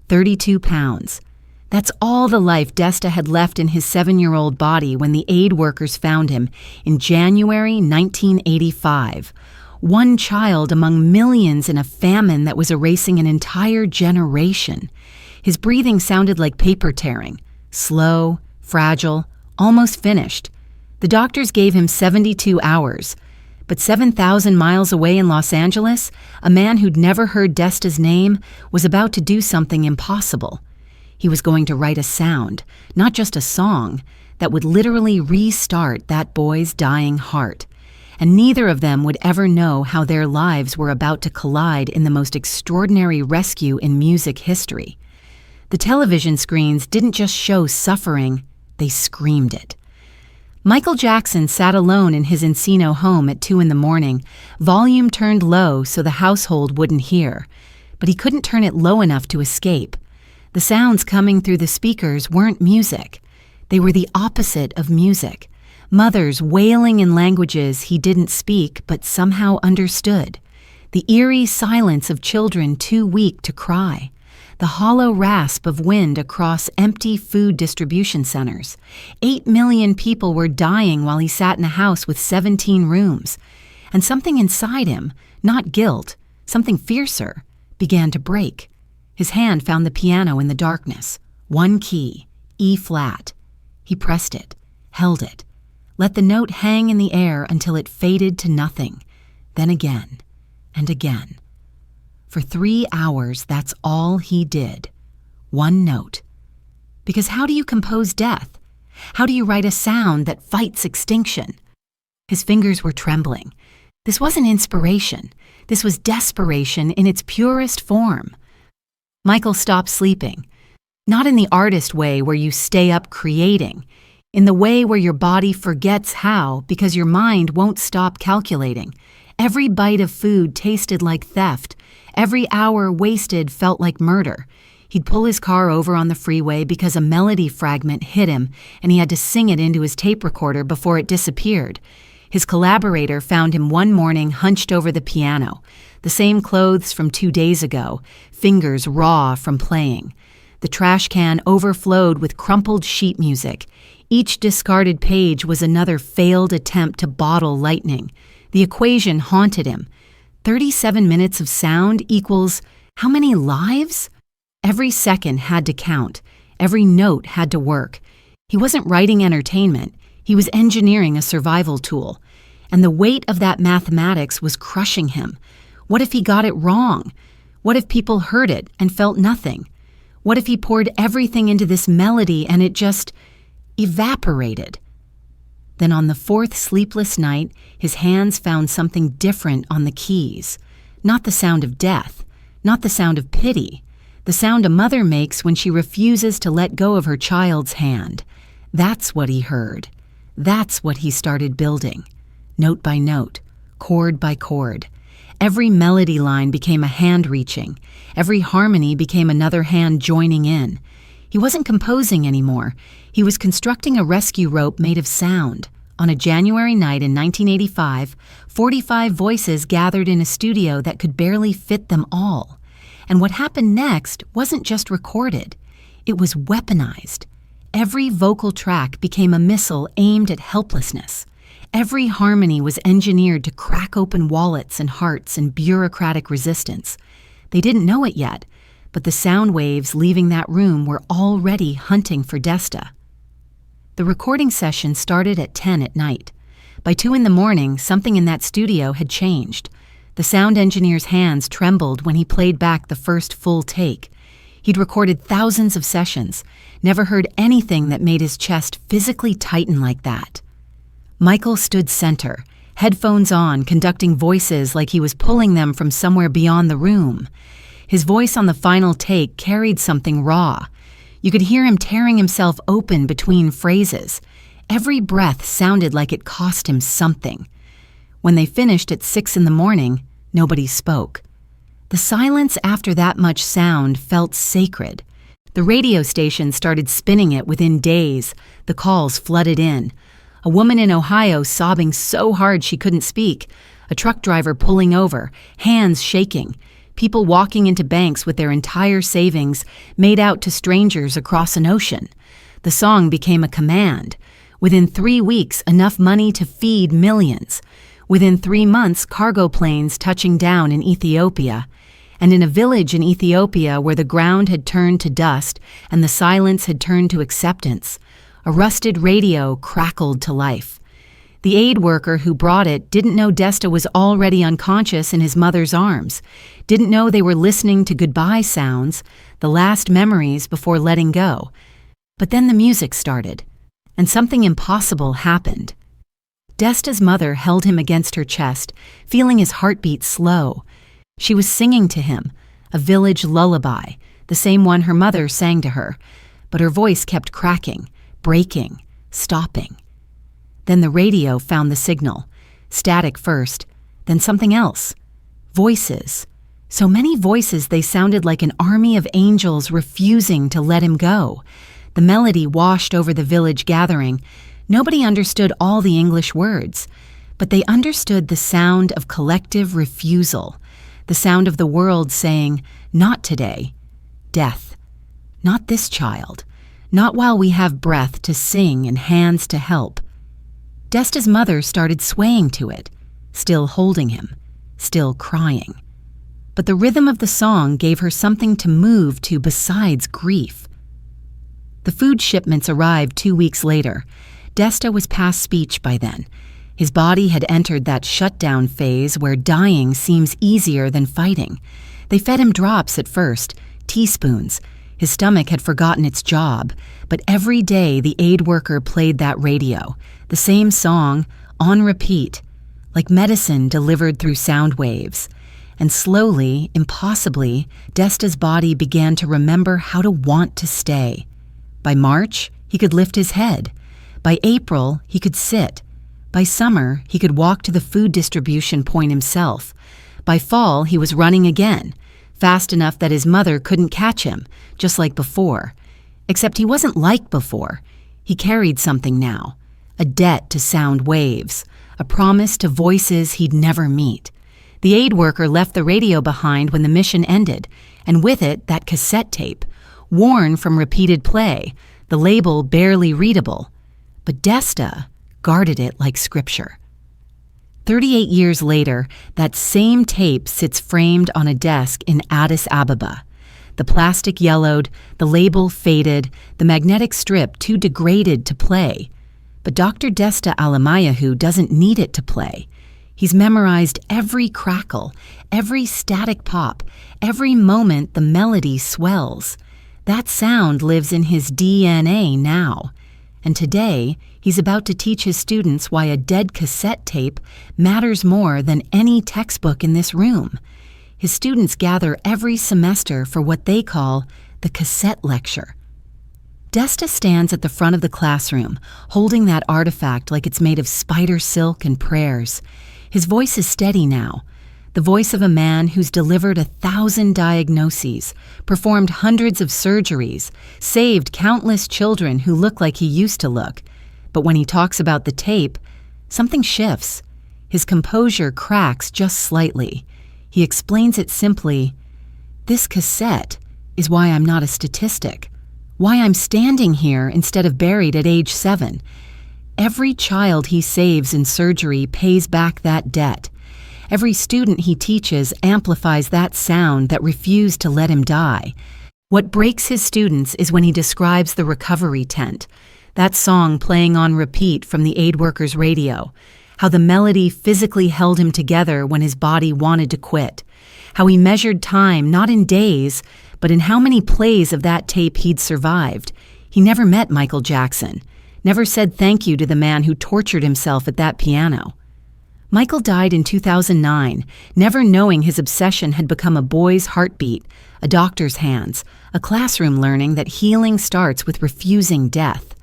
32 pounds. That's all the life Desta had left in his 7-year-old body when the aid workers found him in January 1985. One child among millions in a famine that was erasing an entire generation. His breathing sounded like paper tearing, slow, fragile, almost finished. The doctors gave him 72 hours. But 7,000 miles away in Los Angeles, a man who'd never heard Desta's name was about to do something impossible. He was going to write a sound, not just a song, that would literally restart that boy's dying heart. And neither of them would ever know how their lives were about to collide in the most extraordinary rescue in music history. The television screens didn't just show suffering, they screamed it. Michael Jackson sat alone in his Encino home at 2 a.m, volume turned low so the household wouldn't hear. But he couldn't turn it low enough to escape. The sounds coming through the speakers weren't music. They were the opposite of music. Mothers wailing in languages he didn't speak but somehow understood. The eerie silence of children too weak to cry. The hollow rasp of wind across empty food distribution centers. 8 million people were dying while he sat in a house with 17 rooms. And something inside him, not guilt, something fiercer, began to break. His hand found the piano in the darkness. One key, E flat. He pressed it, held it, let the note hang in the air until it faded to nothing. Then again, and again. For 3 hours, that's all he did. One note. Because how do you compose death? How do you write a sound that fights extinction? His fingers were trembling. This wasn't inspiration. This was desperation in its purest form. Michael stopped sleeping. Not in the artist way where you stay up creating. In the way where your body forgets how because your mind won't stop calculating. Every bite of food tasted like theft. Every hour wasted felt like murder. He'd pull his car over on the freeway because a melody fragment hit him and he had to sing it into his tape recorder before it disappeared. His collaborator found him one morning hunched over the piano, the same clothes from 2 days ago, fingers raw from playing. The trash can overflowed with crumpled sheet music. Each discarded page was another failed attempt to bottle lightning. The equation haunted him. 37 minutes of sound equals how many lives? Every second had to count. Every note had to work. He wasn't writing entertainment. He was engineering a survival tool. And the weight of that mathematics was crushing him. What if he got it wrong? What if people heard it and felt nothing? What if he poured everything into this melody and it just evaporated? Then on the 4th sleepless night, his hands found something different on the keys. Not the sound of death, not the sound of pity, the sound a mother makes when she refuses to let go of her child's hand. That's what he heard. That's what he started building. Note by note, chord by chord. Every melody line became a hand reaching. Every harmony became another hand joining in. He wasn't composing anymore. He was constructing a rescue rope made of sound. On a January night in 1985, 45 voices gathered in a studio that could barely fit them all. And what happened next wasn't just recorded. It was weaponized. Every vocal track became a missile aimed at helplessness. Every harmony was engineered to crack open wallets and hearts and bureaucratic resistance. They didn't know it yet, but the sound waves leaving that room were already hunting for Desta. The recording session started at 10 at night. By 2 a.m, something in that studio had changed. The sound engineer's hands trembled when he played back the first full take. He'd recorded thousands of sessions, never heard anything that made his chest physically tighten like that. Michael stood center, headphones on, conducting voices like he was pulling them from somewhere beyond the room. His voice on the final take carried something raw. You could hear him tearing himself open between phrases. Every breath sounded like it cost him something. When they finished at 6 a.m, nobody spoke. The silence after that much sound felt sacred. The radio station started spinning it within days. The calls flooded in. A woman in Ohio sobbing so hard she couldn't speak. A truck driver pulling over, hands shaking. people walking into banks with their entire savings made out to strangers across an ocean. The song became a command. Within 3 weeks, enough money to feed millions. Within 3 months, cargo planes touching down in Ethiopia. And in a village in Ethiopia where the ground had turned to dust and the silence had turned to acceptance, a rusted radio crackled to life. The aid worker who brought it didn't know Desta was already unconscious in his mother's arms, didn't know they were listening to goodbye sounds, the last memories before letting go. But then the music started, and something impossible happened. Desta's mother held him against her chest, feeling his heartbeat slow. She was singing to him, a village lullaby, the same one her mother sang to her, but her voice kept cracking, breaking, stopping. Then the radio found the signal, static first, then something else. Voices. So many voices they sounded like an army of angels refusing to let him go. The melody washed over the village gathering. Nobody understood all the English words, but they understood the sound of collective refusal, the sound of the world saying, "Not today. Death. Not this child. Not while we have breath to sing and hands to help." Desta's mother started swaying to it, still holding him, still crying. But the rhythm of the song gave her something to move to besides grief. The food shipments arrived 2 weeks later. Desta was past speech by then. His body had entered that shutdown phase where dying seems easier than fighting. They fed him drops at first, teaspoons. His stomach had forgotten its job, but every day the aid worker played that radio, the same song, on repeat, like medicine delivered through sound waves. And slowly, impossibly, Desta's body began to remember how to want to stay. By March, he could lift his head. By April, he could sit. By summer, he could walk to the food distribution point himself. By fall, he was running again, fast enough that his mother couldn't catch him, just like before. Except he wasn't like before. He carried something now, a debt to sound waves, a promise to voices he'd never meet. The aid worker left the radio behind when the mission ended, and with it that cassette tape, worn from repeated play, the label barely readable. But Desta guarded it like scripture. 38 years later, that same tape sits framed on a desk in Addis Ababa. The plastic yellowed, the label faded, the magnetic strip too degraded to play. But Dr. Desta Alemayehu doesn't need it to play. He's memorized every crackle, every static pop, every moment the melody swells. That sound lives in his DNA now. And today, he's about to teach his students why a dead cassette tape matters more than any textbook in this room. His students gather every semester for what they call the cassette lecture. Desta stands at the front of the classroom, holding that artifact like it's made of spider silk and prayers. His voice is steady now, the voice of a man who's delivered 1,000 diagnoses, performed hundreds of surgeries, saved countless children who look like he used to look. But when he talks about the tape, something shifts. His composure cracks just slightly. He explains it simply, "This cassette is why I'm not a statistic, why I'm standing here instead of buried at age 7. Every child he saves in surgery pays back that debt. Every student he teaches amplifies that sound that refused to let him die. What breaks his students is when he describes the recovery tent, that song playing on repeat from the aid worker's radio, how the melody physically held him together when his body wanted to quit, how he measured time not in days, but in how many plays of that tape he'd survived. He never met Michael Jackson, never said thank you to the man who tortured himself at that piano. Michael died in 2009, never knowing his obsession had become a boy's heartbeat, a doctor's hands, a classroom learning that healing starts with refusing death.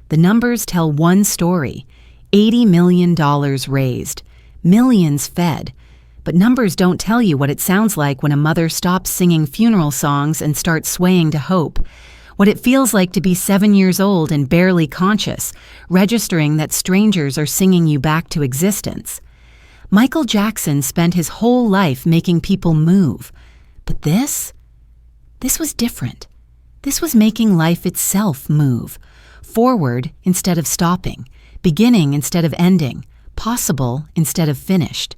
The numbers tell one story, $80 million raised, millions fed. But numbers don't tell you what it sounds like when a mother stops singing funeral songs and starts swaying to hope, what it feels like to be 7 years old and barely conscious, registering that strangers are singing you back to existence. Michael Jackson spent his whole life making people move, But this was different. This was making life itself move, forward instead of stopping, beginning instead of ending, possible instead of finished.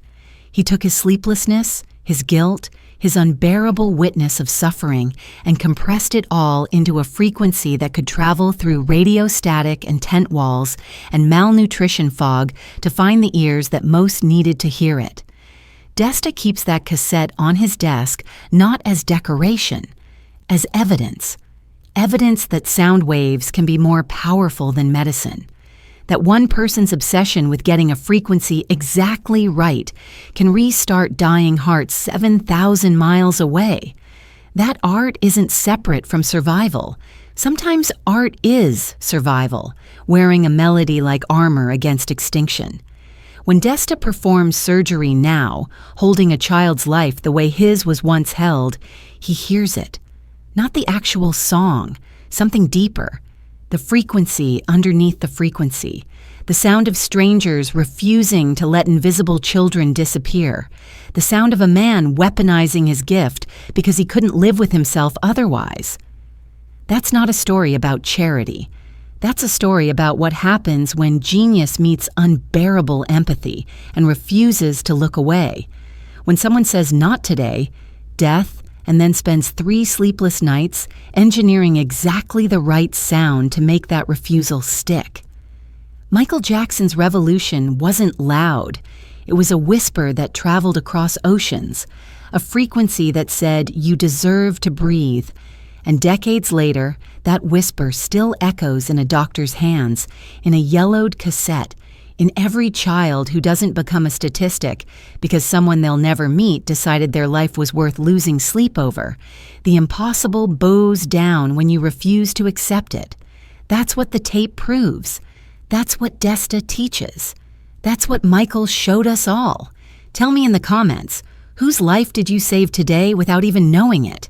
He took his sleeplessness, his guilt, his unbearable witness of suffering, and compressed it all into a frequency that could travel through radio static and tent walls and malnutrition fog to find the ears that most needed to hear it. Desta keeps that cassette on his desk not as decoration, as evidence. Evidence that sound waves can be more powerful than medicine. That one person's obsession with getting a frequency exactly right can restart dying hearts 7,000 miles away. That art isn't separate from survival. Sometimes art is survival, wearing a melody like armor against extinction. When Desta performs surgery now, holding a child's life the way his was once held, he hears it. Not the actual song, something deeper. The frequency underneath the frequency, the sound of strangers refusing to let invisible children disappear, the sound of a man weaponizing his gift because he couldn't live with himself otherwise. That's not a story about charity. That's a story about what happens when genius meets unbearable empathy and refuses to look away. When someone says not today, death, and then spends 3 sleepless nights engineering exactly the right sound to make that refusal stick. Michael Jackson's revolution wasn't loud. It was a whisper that traveled across oceans, a frequency that said, "You deserve to breathe." And decades later, that whisper still echoes in a doctor's hands, in a yellowed cassette, in every child who doesn't become a statistic because someone they'll never meet decided their life was worth losing sleep over. The impossible bows down when you refuse to accept it. That's what the tape proves. That's what Desta teaches. That's what Michael showed us all. Tell me in the comments, whose life did you save today without even knowing it?